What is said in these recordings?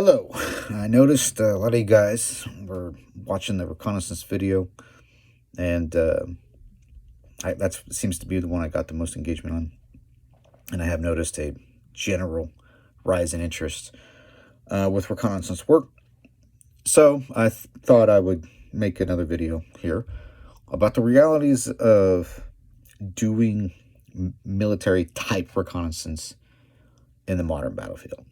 Hello. I noticed a lot of you guys were watching the reconnaissance video, and that seems to be the one I got the most engagement on. And I have noticed a general rise in interest with reconnaissance work. So I thought I would make another video here about the realities of doing military type reconnaissance in the modern battlefield.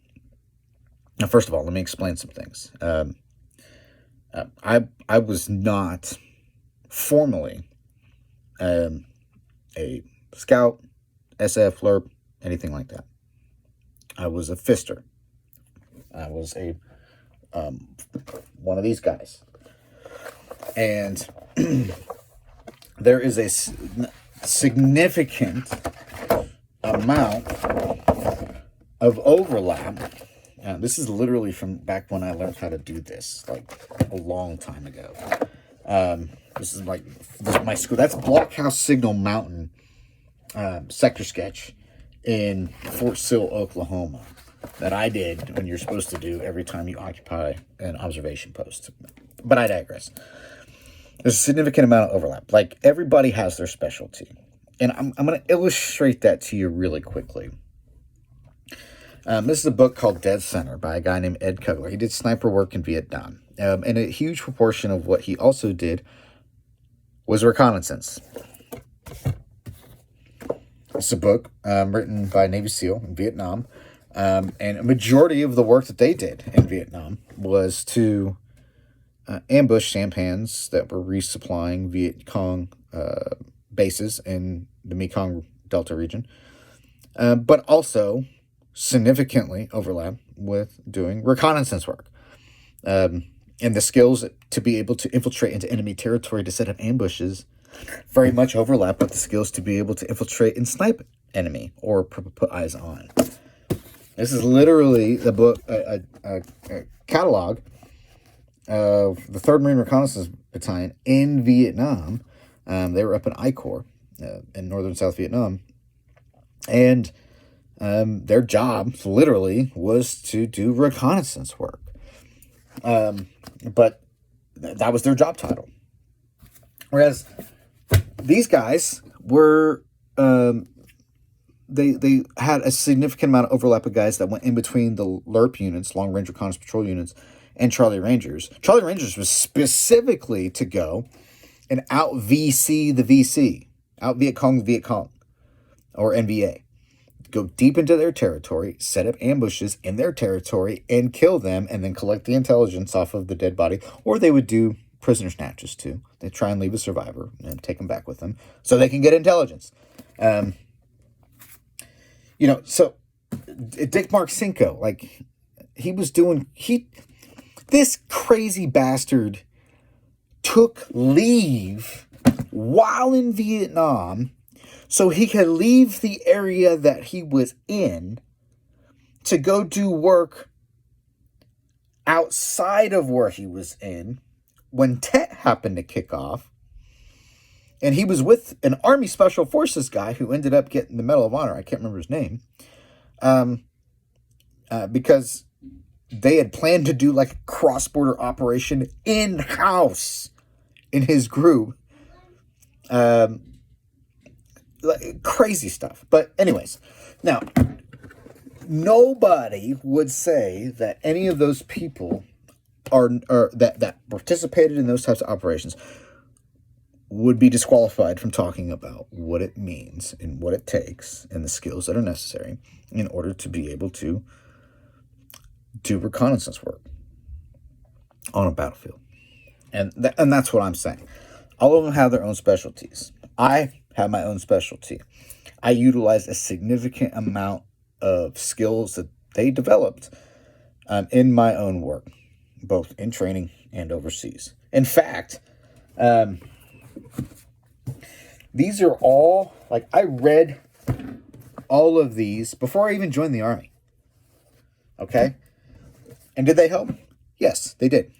Now, first of all, let me explain some things. I was not formally a scout, SF, LRP, anything like that. I was a fister. I was a one of these guys, and there is a significant amount of overlap. This is literally from back when I learned how to do this, like a long time ago. This is my school. That's Blockhouse Signal Mountain sector sketch in Fort Sill, Oklahoma, that I did when you're supposed to do every time you occupy an observation post. But I digress. There's a significant amount of overlap. Like, everybody has their specialty. And I'm going to illustrate that to you really quickly. This is a book called Dead Center by a guy named Ed Kugler. He did sniper work in Vietnam. And a huge proportion of what he also did was reconnaissance. It's a book written by a Navy SEAL in Vietnam. And a majority of the work that they did in Vietnam was to ambush sampans that were resupplying Viet Cong bases in the Mekong Delta region. But also significantly overlap with doing reconnaissance work. And the skills to be able to infiltrate into enemy territory to set up ambushes very much overlap with the skills to be able to infiltrate and snipe enemy or put eyes on. This is literally the book, a catalog of the 3rd Marine Reconnaissance Battalion in Vietnam. They were up in I Corps in northern South Vietnam. And their job, literally, was to do reconnaissance work. But that was their job title. Whereas these guys were, they had a significant amount of overlap of guys that went in between the LRP units, Long Range Reconnaissance Patrol units, and Charlie Rangers. Charlie Rangers was specifically to go and out VC the VC, out Viet Cong the Viet Cong, or NVA. Go deep into their territory, set up ambushes in their territory, and kill them, and then collect the intelligence off of the dead body. Or they would do prisoner snatches, too. They try and leave a survivor and take them back with them so they can get intelligence. So Dick Marcinko, like, this crazy bastard took leave while in Vietnam so he could leave the area that he was in to go do work outside of where he was in when Tet happened to kick off. And he was with an Army Special Forces guy who ended up getting the Medal of Honor. I can't remember his name. Because they had planned to do like a cross-border operation in-house in his group. Crazy stuff. But anyways, now, nobody would say that any of those people that participated in those types of operations would be disqualified from talking about what it means and what it takes and the skills that are necessary in order to be able to do reconnaissance work on a battlefield. And that's what I'm saying. All of them have their own specialties. I have my own specialty. I utilize a significant amount of skills that they developed in my own work, both in training and overseas. In fact, these are all, like, I read all of these before I even joined the Army. Okay? And did they help? Yes, they did.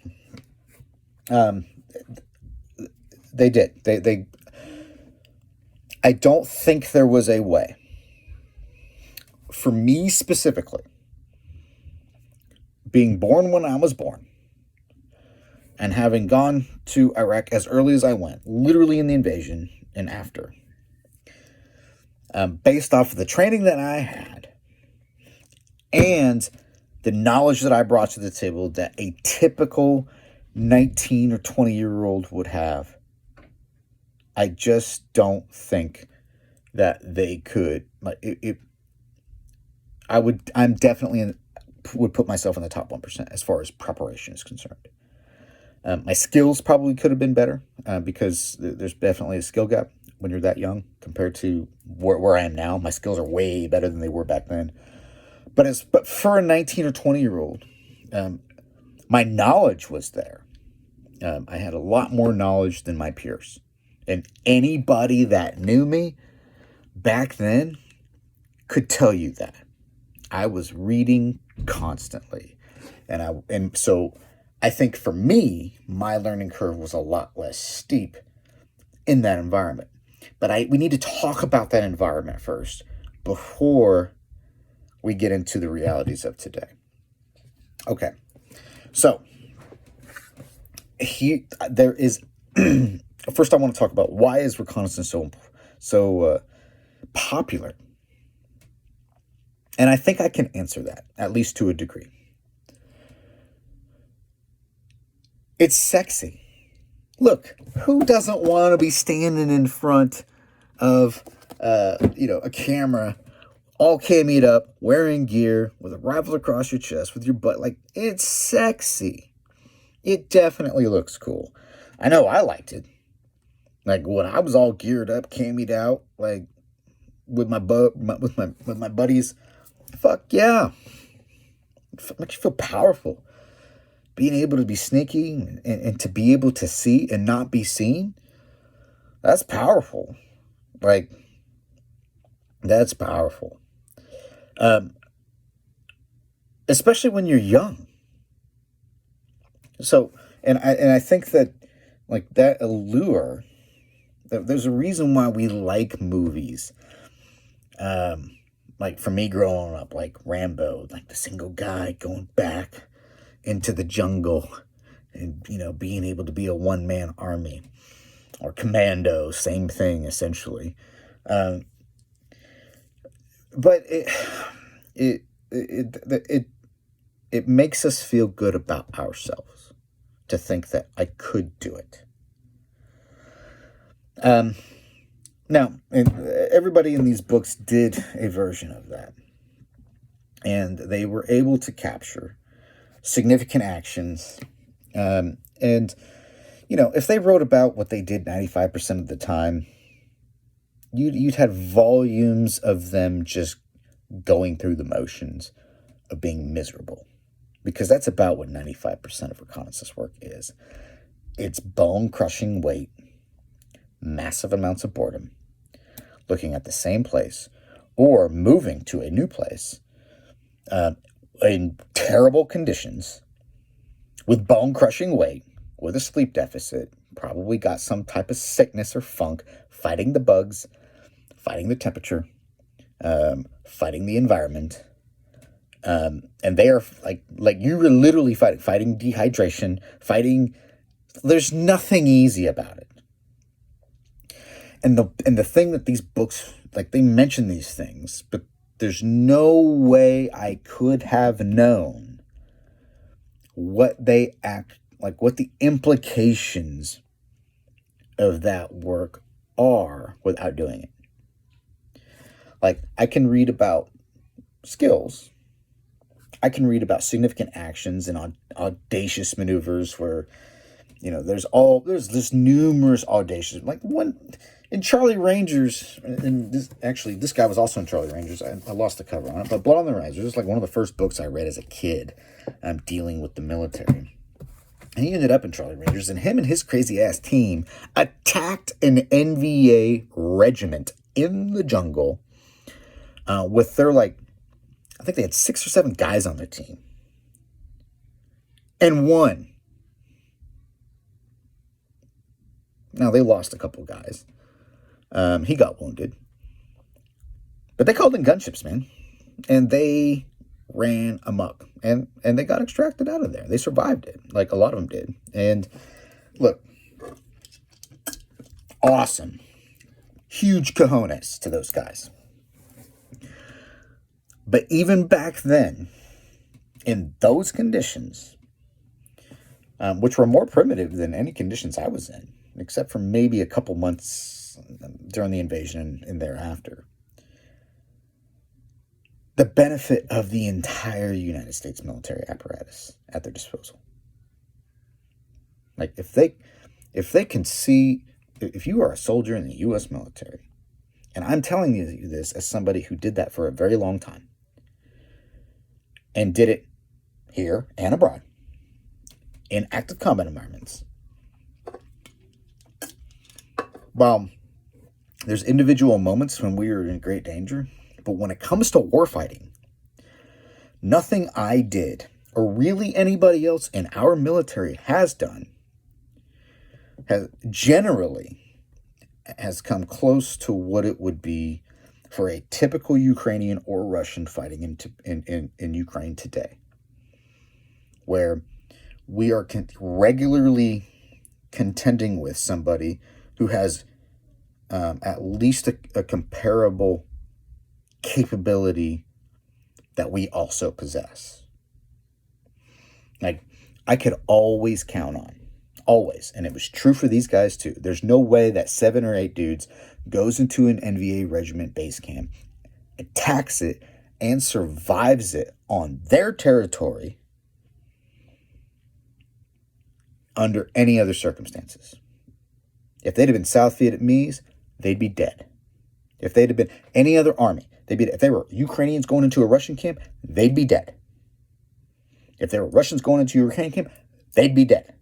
They did. I don't think there was a way, for me specifically, being born when I was born and having gone to Iraq as early as I went, literally in the invasion and after, based off of the training that I had and the knowledge that I brought to the table that a typical 19 or 20-year-old would have, I just don't think that they could. I'm definitely would put myself in the top 1% as far as preparation is concerned. My skills probably could have been better because there's definitely a skill gap when you're that young compared to where I am now. My skills are way better than they were back then. But for a 19 or 20-year-old, my knowledge was there. I had a lot more knowledge than my peers. And anybody that knew me back then could tell you that. I was reading constantly. And so I think for me, my learning curve was a lot less steep in that environment. But we need to talk about that environment first before we get into the realities of today. Okay. So there is first I want to talk about why is reconnaissance so popular? And I think I can answer that, at least to a degree. It's sexy. Look, who doesn't want to be standing in front of a camera, all cammied up, wearing gear, with a rifle across your chest, with your butt? Like, it's sexy. It definitely looks cool. I know I liked it. Like, when I was all geared up, cammied out, like, with my buddies, fuck yeah. It makes you feel powerful. Being able to be sneaky and to be able to see and not be seen, that's powerful. Like, that's powerful. Especially when you're young. So, and I think that, like, that allure, there's a reason why we like movies. Like, for me growing up, like Rambo, like the single guy going back into the jungle and, being able to be a one-man army. Or Commando, same thing, essentially. But it makes us feel good about ourselves to think that I could do it. Now, everybody in these books did a version of that. And they were able to capture significant actions. And, if they wrote about what they did 95% of the time, you'd have volumes of them just going through the motions of being miserable. Because that's about what 95% of reconnaissance work is. It's bone-crushing weight, massive amounts of boredom, looking at the same place, or moving to a new place in terrible conditions, with bone-crushing weight, with a sleep deficit, probably got some type of sickness or funk, fighting the bugs, fighting the temperature, fighting the environment. And they are like you were literally fighting dehydration, there's nothing easy about it. And the thing that these books, like, they mention these things, but there's no way I could have known what the implications of that work are without doing it. Like, I can read about skills. I can read about significant actions and audacious maneuvers where, there's this numerous audacious, like one in Charlie Rangers, and this guy was also in Charlie Rangers. I lost the cover on it, but Blood on the Risers is like one of the first books I read as a kid. Dealing with the military. And he ended up in Charlie Rangers, and him and his crazy ass team attacked an NVA regiment in the jungle with their, I think they had 6 or 7 guys on their team. And won. Now, they lost a couple guys. He got wounded. But they called in gunships, man. And they ran amok, and they got extracted out of there. They survived it, like a lot of them did. And look, awesome, huge cojones to those guys. But even back then, in those conditions, which were more primitive than any conditions I was in, except for maybe a couple months during the invasion and thereafter, the benefit of the entire United States military apparatus at their disposal. Like, if they can see, if you are a soldier in the U.S. military, and I'm telling you this as somebody who did that for a very long time, and did it here and abroad, in active combat environments, while there's individual moments when we are in great danger, but when it comes to warfighting, nothing I did, or really anybody else in our military has done, has come close to what it would be for a typical Ukrainian or Russian fighting in Ukraine today, where we are regularly contending with somebody who has at least a comparable capability that we also possess. Like, I could always count on, always, and it was true for these guys too. There's no way that 7 or 8 dudes goes into an NVA regiment base camp, attacks it, and survives it on their territory under any other circumstances. If they'd have been South Vietnamese, they'd be dead. If they'd have been any other army, they'd be dead. If they were Ukrainians going into a Russian camp, they'd be dead. If they were Russians going into a Ukrainian camp, they'd be dead.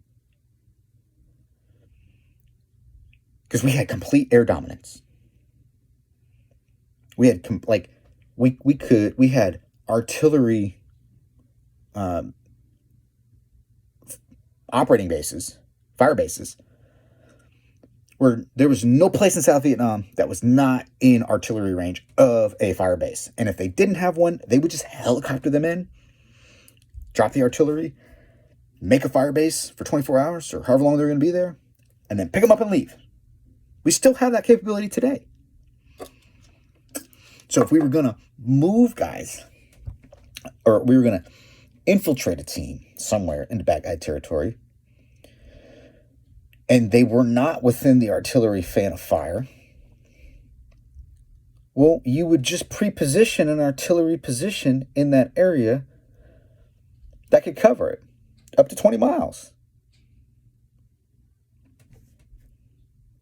Because we had complete air dominance. We had we had artillery operating bases, fire bases, where there was no place in South Vietnam that was not in artillery range of a fire base. And if they didn't have one, they would just helicopter them in, drop the artillery, make a fire base for 24 hours or however long they're going to be there, and then pick them up and leave. We still have that capability today. So if we were going to move guys, or we were going to infiltrate a team somewhere into bad guy territory, and they were not within the artillery fan of fire, well, you would just pre-position an artillery position in that area that could cover it up to 20 miles.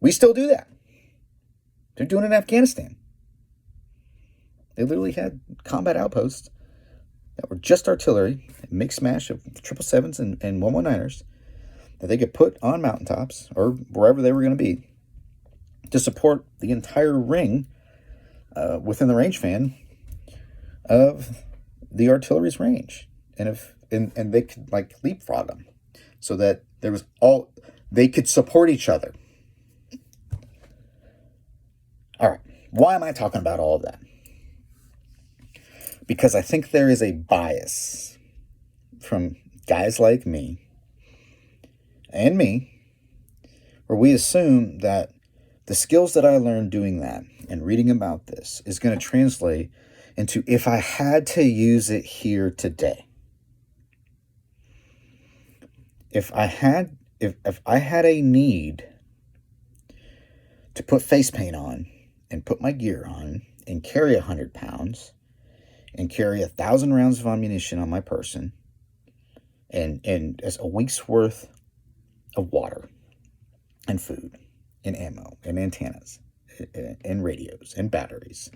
We still do that. They're doing it in Afghanistan. They literally had combat outposts that were just artillery, mixed mash of 777s and 119ers that they could put on mountaintops or wherever they were going to be to support the entire ring within the range fan of the artillery's range. And they could like leapfrog them so that they could support each other. All right, why am I talking about all of that? Because I think there is a bias from guys like me and me, where we assume that the skills that I learned doing that and reading about this is going to translate into if I had to use it here today. If I had a need to put face paint on and put my gear on and carry 100 pounds and carry 1,000 rounds of ammunition on my person and as a week's worth of water and food and ammo and antennas and radios and batteries,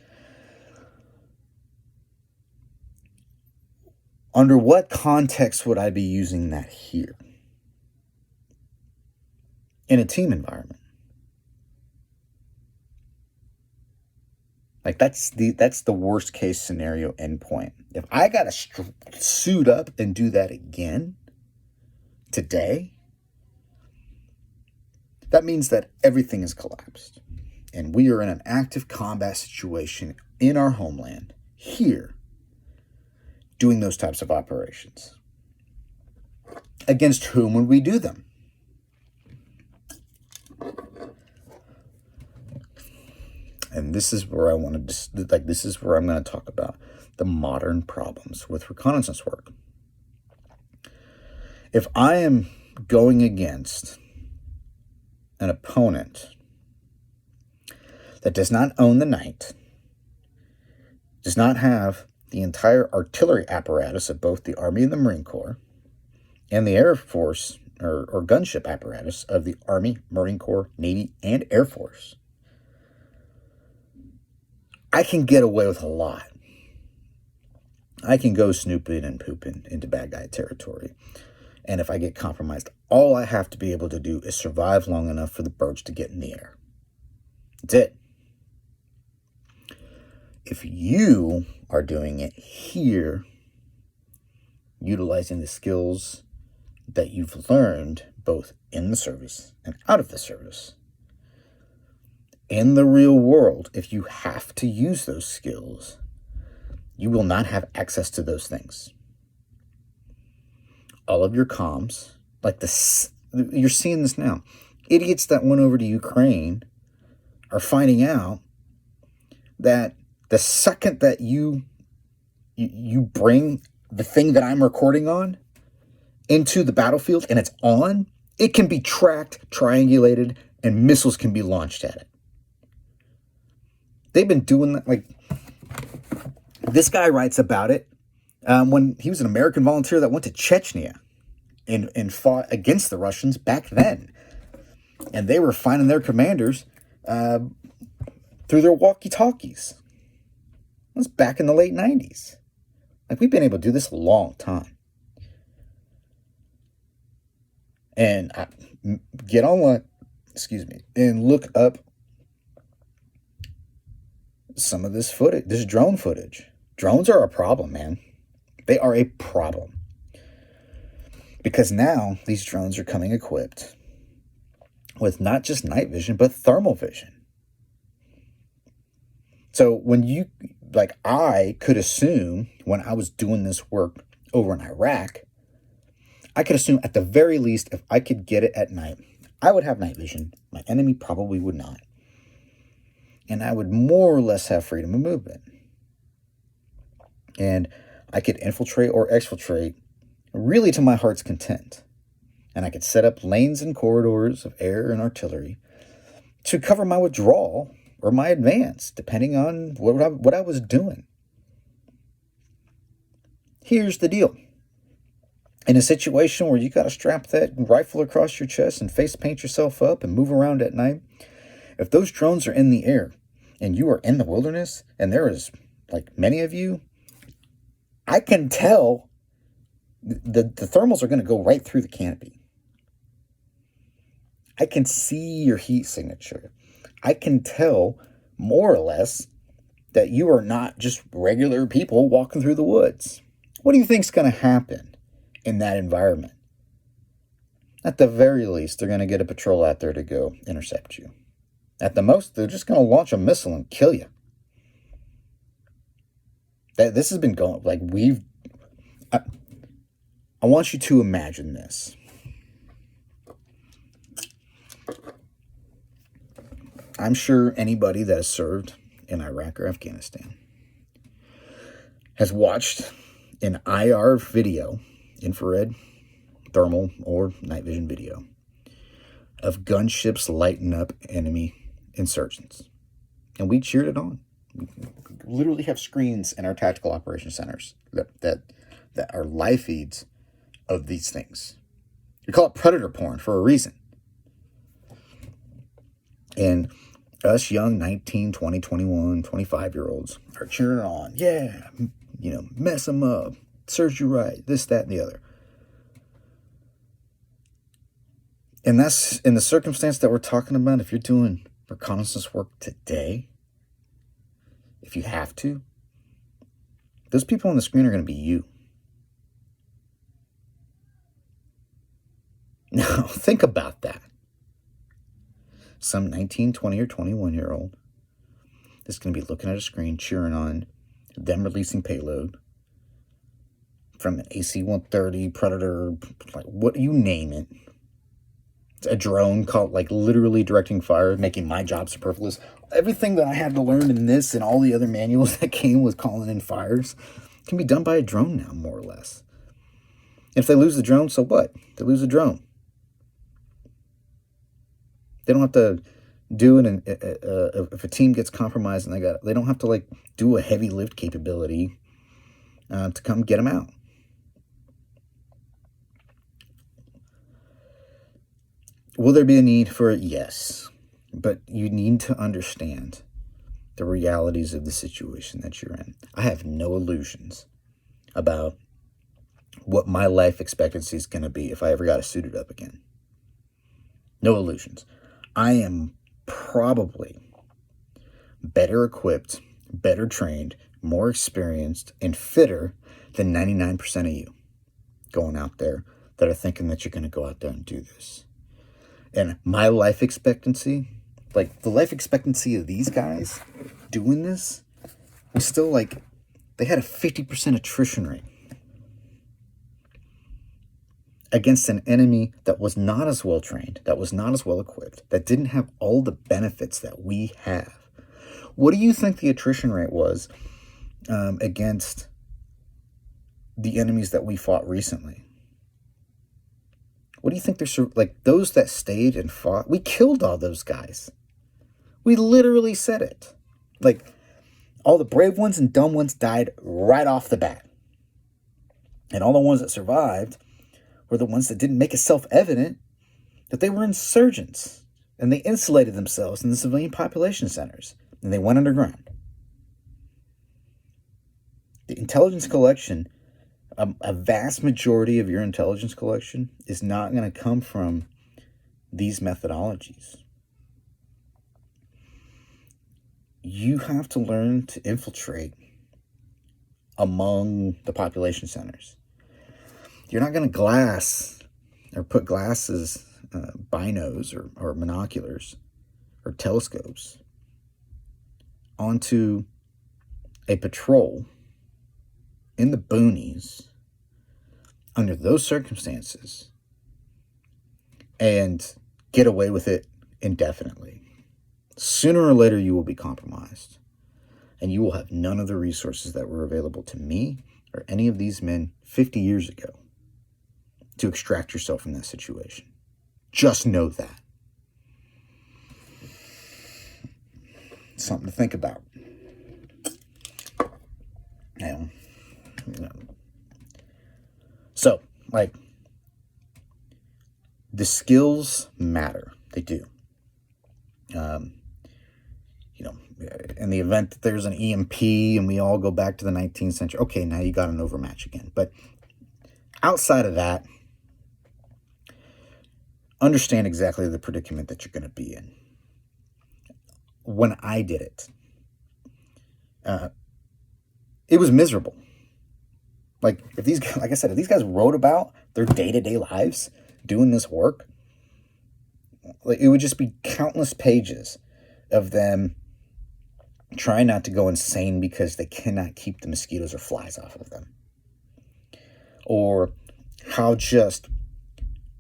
under what context would I be using that here? In a team environment. Like, that's the worst case scenario endpoint. If I got to suit up and do that again today, that means that everything is collapsed. And we are in an active combat situation in our homeland, here, doing those types of operations. Against whom would we do them? And this is where I wanted to, this is where I'm going to talk about the modern problems with reconnaissance work. If I am going against an opponent that does not own the night, does not have the entire artillery apparatus of both the Army and the Marine Corps, and the Air Force or gunship apparatus of the Army, Marine Corps, Navy, and Air Force, I can get away with a lot. I can go snooping and pooping into bad guy territory. And if I get compromised, all I have to be able to do is survive long enough for the birds to get in the air. That's it. If you are doing it here, utilizing the skills that you've learned both in the service and out of the service, in the real world, if you have to use those skills, you will not have access to those things. All of your comms, like this, you're seeing this now. Idiots that went over to Ukraine are finding out that the second that you bring the thing that I'm recording on into the battlefield and it's on, it can be tracked, triangulated, and missiles can be launched at it. They've been doing that. Like, this guy writes about it when he was an American volunteer that went to Chechnya and fought against the Russians back then. And they were finding their commanders through their walkie-talkies. That's back in the late 90s. Like, we've been able to do this a long time. And get online, and look up some of this footage, this drone footage. Drones are a problem, man. They are a problem. Because now these drones are coming equipped with not just night vision, but thermal vision. So when I could assume when I was doing this work over in Iraq, I could assume at the very least, if I could get it at night, I would have night vision. My enemy probably would not. And I would more or less have freedom of movement. And I could infiltrate or exfiltrate really to my heart's content. And I could set up lanes and corridors of air and artillery to cover my withdrawal or my advance, depending on what I was doing. Here's the deal. In a situation where you got to strap that rifle across your chest and face paint yourself up and move around at night, if those drones are in the air and you are in the wilderness and there is like many of you, I can tell the thermals are going to go right through the canopy. I can see your heat signature. I can tell more or less that you are not just regular people walking through the woods. What do you think is going to happen in that environment? At the very least, they're going to get a patrol out there to go intercept you. At the most, they're just going to launch a missile and kill you. This has been going, like, I want you to imagine this. I'm sure anybody that has served in Iraq or Afghanistan has watched an IR video, infrared, thermal, or night vision video, of gunships lighting up enemy insurgents. And we cheered it on. We literally have screens in our tactical operation centers that are live feeds of these things. We call it predator porn for a reason. And us young 19, 20, 21, 25-year-olds are cheering on. Yeah, mess them up. Serves you right. This, that, and the other. And that's in the circumstance that we're talking about. If you're doing reconnaissance work today, if you have to, those people on the screen are going to be you. Now, think about that. Some 19, 20, or 21-year-old is going to be looking at a screen, cheering on them releasing payload, from an AC-130, Predator, like what you name it. A drone called, like, literally directing fire, making my job superfluous. Everything that I had to learn in this and all the other manuals that came with calling in fires can be done by a drone now, more or less. And if they lose the drone, so what? They lose the drone. They don't have to do it. If a team gets compromised and they don't have to, like, do a heavy lift capability to come get them out. Will there be a need for it? Yes. But you need to understand the realities of the situation that you're in. I have no illusions about what my life expectancy is going to be if I ever got to suit it up again. No illusions. I am probably better equipped, better trained, more experienced, and fitter than 99% of you going out there that are thinking that you're going to go out there and do this. And my life expectancy, like the life expectancy of these guys doing this, was still like, they had a 50% attrition rate against an enemy that was not as well trained, that was not as well equipped, that didn't have all the benefits that we have. What do you think the attrition rate was against the enemies that we fought recently? What do you think they're, like, those that stayed and fought? We killed all those guys. We literally said it. Like, all the brave ones and dumb ones died right off the bat. And all the ones that survived were the ones that didn't make it self-evident that they were insurgents. And they insulated themselves in the civilian population centers. And they went underground. The intelligence collection, a vast majority of your intelligence collection is not going to come from these methodologies. You have to learn to infiltrate among the population centers. You're not going to glass or put glasses, binos or monoculars or telescopes onto a patrol in the boonies under those circumstances and get away with it indefinitely. Sooner or later, you will be compromised, and you will have none of the resources that were available to me or any of these men 50 years ago to extract yourself from that situation. Just know that. Something to think about. So, like, the skills matter. They do. In the event that there's an EMP and we all go back to the 19th century, okay, now you got an overmatch again. But outside of that, understand exactly the predicament that you're going to be in. When I did it, it was miserable. Like, if these guys wrote about their day-to-day lives doing this work, like, it would just be countless pages of them trying not to go insane because they cannot keep the mosquitoes or flies off of them. Or how just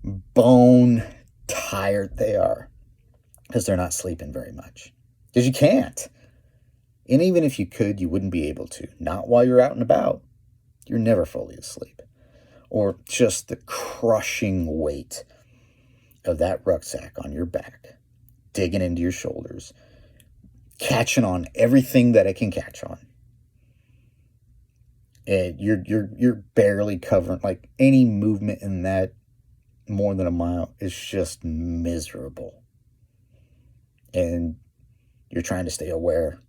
bone tired they are because they're not sleeping very much. Because you can't. And even if you could, you wouldn't be able to. Not while you're out and about. You're never fully asleep. Or just the crushing weight of that rucksack on your back, digging into your shoulders, catching on everything that it can catch on. And you're barely covering, like, any movement in that more than a mile is just miserable. And you're trying to stay aware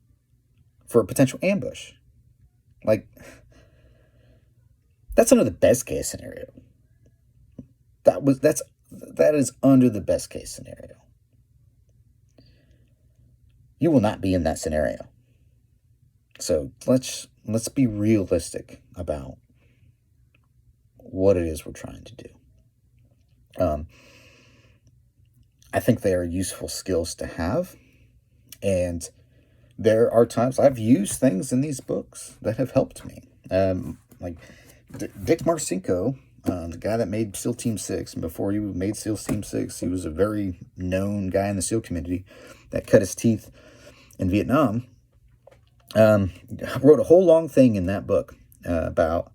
for a potential ambush. Like, that's under the best case scenario. That is under the best case scenario. You will not be in that scenario. So let's be realistic about what it is we're trying to do. I think they are useful skills to have. And there are times I've used things in these books that have helped me. Like Dick Marcinko, the guy that made SEAL Team 6, and before he made SEAL Team 6, he was a very known guy in the SEAL community that cut his teeth in Vietnam. Wrote a whole long thing in that book about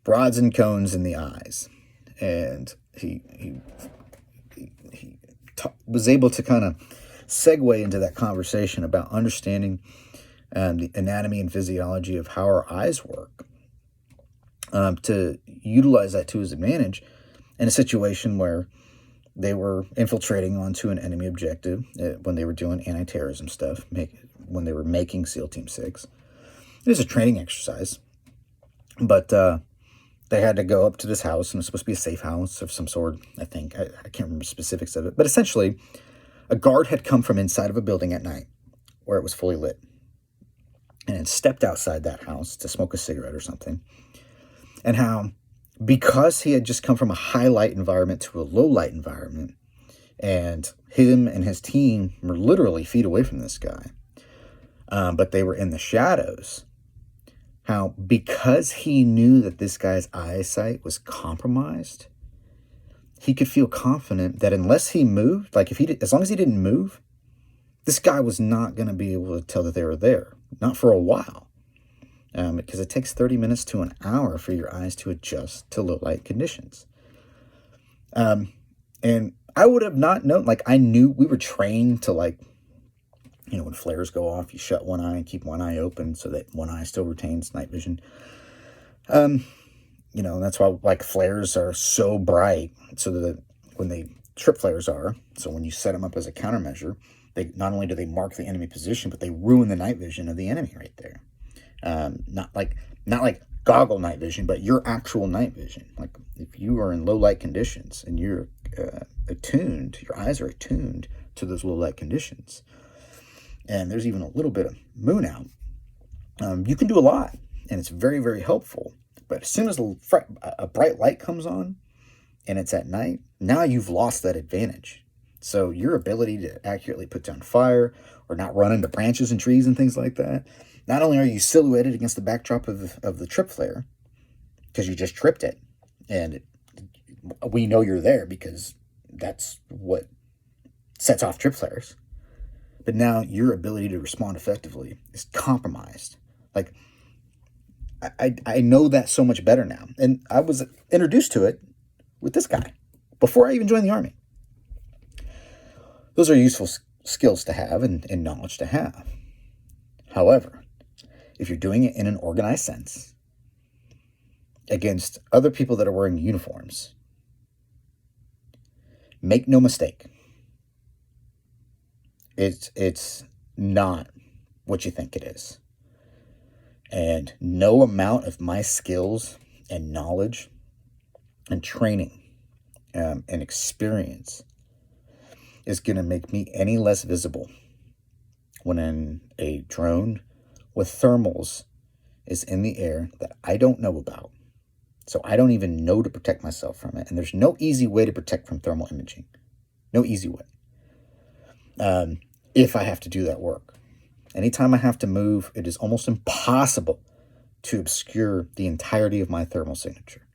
rods and cones in the eyes. And he was able to kind of segue into that conversation about understanding the anatomy and physiology of how our eyes work, to utilize that to his advantage in a situation where they were infiltrating onto an enemy objective when they were doing anti-terrorism stuff, when they were making SEAL Team 6. It was a training exercise, but they had to go up to this house, and it was supposed to be a safe house of some sort, I think. I can't remember specifics of it. But essentially, a guard had come from inside of a building at night where it was fully lit and had stepped outside that house to smoke a cigarette or something. And how, because he had just come from a high light environment to a low light environment, and him and his team were literally feet away from this guy, but they were in the shadows, how because he knew that this guy's eyesight was compromised, he could feel confident that unless he moved, like as long as he didn't move, this guy was not going to be able to tell that they were there, not for a while. Because it takes 30 minutes to an hour for your eyes to adjust to low light conditions. And I would have not known, like I knew we were trained to, like, when flares go off, you shut one eye and keep one eye open so that one eye still retains night vision. That's why like flares are so bright, so that when they trip flares are, so when you set them up as a countermeasure, they not only do they mark the enemy position, but they ruin the night vision of the enemy right there. Not like goggle night vision, but your actual night vision. Like if you are in low light conditions and you're attuned, your eyes are attuned to those low light conditions, and there's even a little bit of moon out, you can do a lot, and it's very, very helpful. But as soon as a bright light comes on and it's at night, now you've lost that advantage. So your ability to accurately put down fire or not run into branches and trees and things like that, not only are you silhouetted against the backdrop of the trip flare because you just tripped it, and we know you're there because that's what sets off trip flares, but now your ability to respond effectively is compromised. Like, I know that so much better now. And I was introduced to it with this guy before I even joined the Army. Those are useful skills to have and knowledge to have. However, if you're doing it in an organized sense against other people that are wearing uniforms, make no mistake, it's not what you think it is. And no amount of my skills and knowledge and training and experience is going to make me any less visible when in a drone with thermals is in the air that I don't know about. So I don't even know to protect myself from it. And there's no easy way to protect from thermal imaging. No easy way. If I have to do that work. Anytime I have to move, it is almost impossible to obscure the entirety of my thermal signature.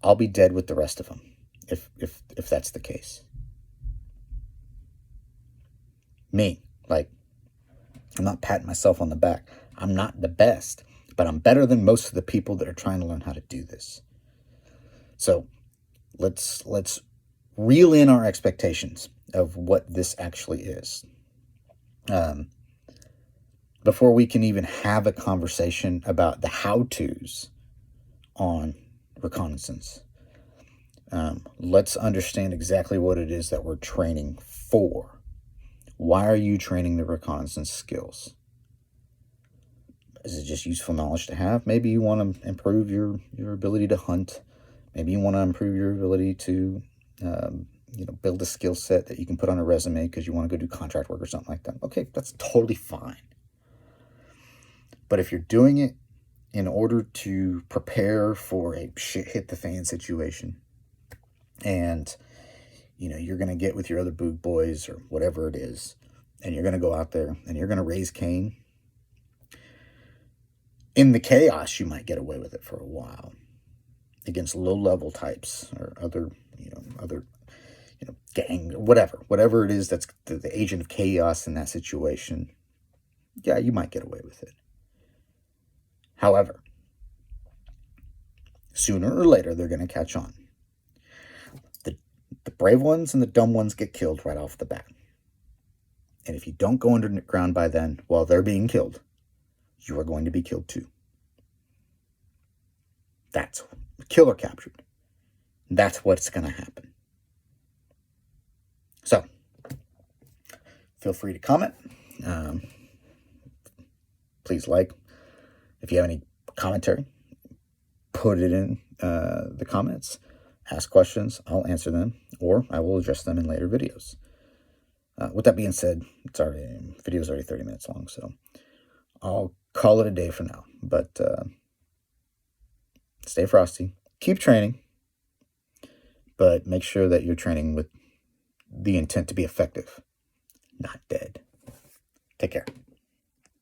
I'll be dead with the rest of them if that's the case. Me, like, I'm not patting myself on the back. I'm not the best, but I'm better than most of the people that are trying to learn how to do this. So let's reel in our expectations of what this actually is. Before we can even have a conversation about the how-tos on reconnaissance, let's understand exactly what it is that we're training for. Why are you training the reconnaissance skills? Is it just useful knowledge to have? Maybe you want to improve your ability to hunt. Maybe you want to improve your ability to build a skill set that you can put on a resume because you want to go do contract work or something like that. Okay, that's totally fine. But if you're doing it in order to prepare for a shit hit the fan situation, and you're going to get with your other boog boys or whatever it is, and you're going to go out there and you're going to raise Cain, In the chaos, you might get away with it for a while against low-level types or other gang, whatever it is that's the agent of chaos in that situation. Yeah, you might get away with it. However, sooner or later, they're going to catch on. The brave ones and the dumb ones get killed right off the bat. And if you don't go underground by then, while they're being killed, you are going to be killed too. That's killer captured. That's what's going to happen. So, feel free to comment. Please like. If you have any commentary, put it in the comments. Ask questions. I'll answer them, or I will address them in later videos. With that being said, video's already 30 minutes long, so I'll call it a day for now. But stay frosty. Keep training, but make sure that you're training with the intent to be effective, not dead. Take care.